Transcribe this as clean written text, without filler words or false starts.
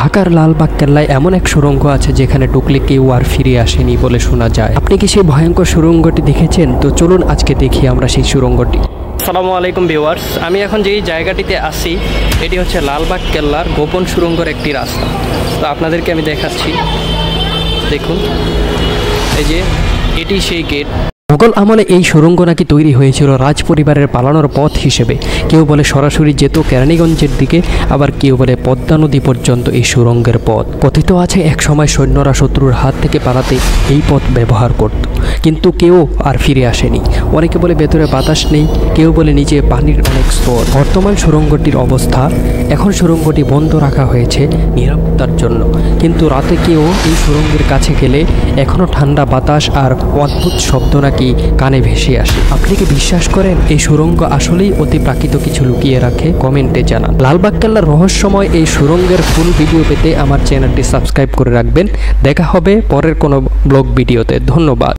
ঢাকার লালবাগ কেল্লায় এমন এক সুড়ঙ্গ আছে যেখানে ঢুকলে কেউ আর ফিরে আসেনি বলে শোনা যায়। আপনি কি সেই ভয়ঙ্কর সুড়ঙ্গটি দেখেছেন? তো চলুন আজকে দেখি আমরা সেই সুড়ঙ্গটি। আসসালামু আলাইকুম ভিউয়ার্স, আমি এখন যেই জায়গাটিতে আছি এটি হচ্ছে লালবাগ কেল্লার গোপন সুড়ঙ্গের একটি রাস্তা। তো আপনাদেরকে আমি দেখাচ্ছি, দেখুন এই যে এটি সেই গেট। মোগল আমলে এই সুড়ঙ্গ নাকি তৈরি হয়েছিল রাজ পরিবারের পালানোর পথ হিসেবে। কেউ বলে সরাসরি যেত কেরানীগঞ্জের দিকে, আবার কেউ বলে পদ্মা নদী পর্যন্ত এই সুড়ঙ্গের পথ। কথিত আছে এক সময় সৈন্যরা শত্রুর হাত থেকে পালাতে এই পথ ব্যবহার করত, কিন্তু কেউ আর ফিরে আসেনি। অনেকে বলে ভেতরে বাতাস নেই, কেউ বলে নিচে পানির অনেক স্তর। বর্তমান সুড়ঙ্গটির অবস্থা, এখন সুড়ঙ্গটি বন্ধ রাখা হয়েছে নিরাপত্তার জন্য, কিন্তু রাতে কেউ এই সুড়ঙ্গের কাছে গেলে এখনও ঠান্ডা বাতাস আর অদ্ভুত শব্দ নাকি কানে ভেসে আসে। আপনি কি বিশ্বাস করেন এই সুড়ঙ্গ আসলেই অতি প্রাকৃত কিছু লুকিয়ে রাখে? কমেন্টে জানান। লালবাগ কেল্লার রহস্যময় এই সুড়ঙ্গের ফুল ভিডিও পেতে আমার চ্যানেলটি সাবস্ক্রাইব করে রাখবেন। দেখা হবে পরের কোনো ব্লগ ভিডিওতে। ধন্যবাদ।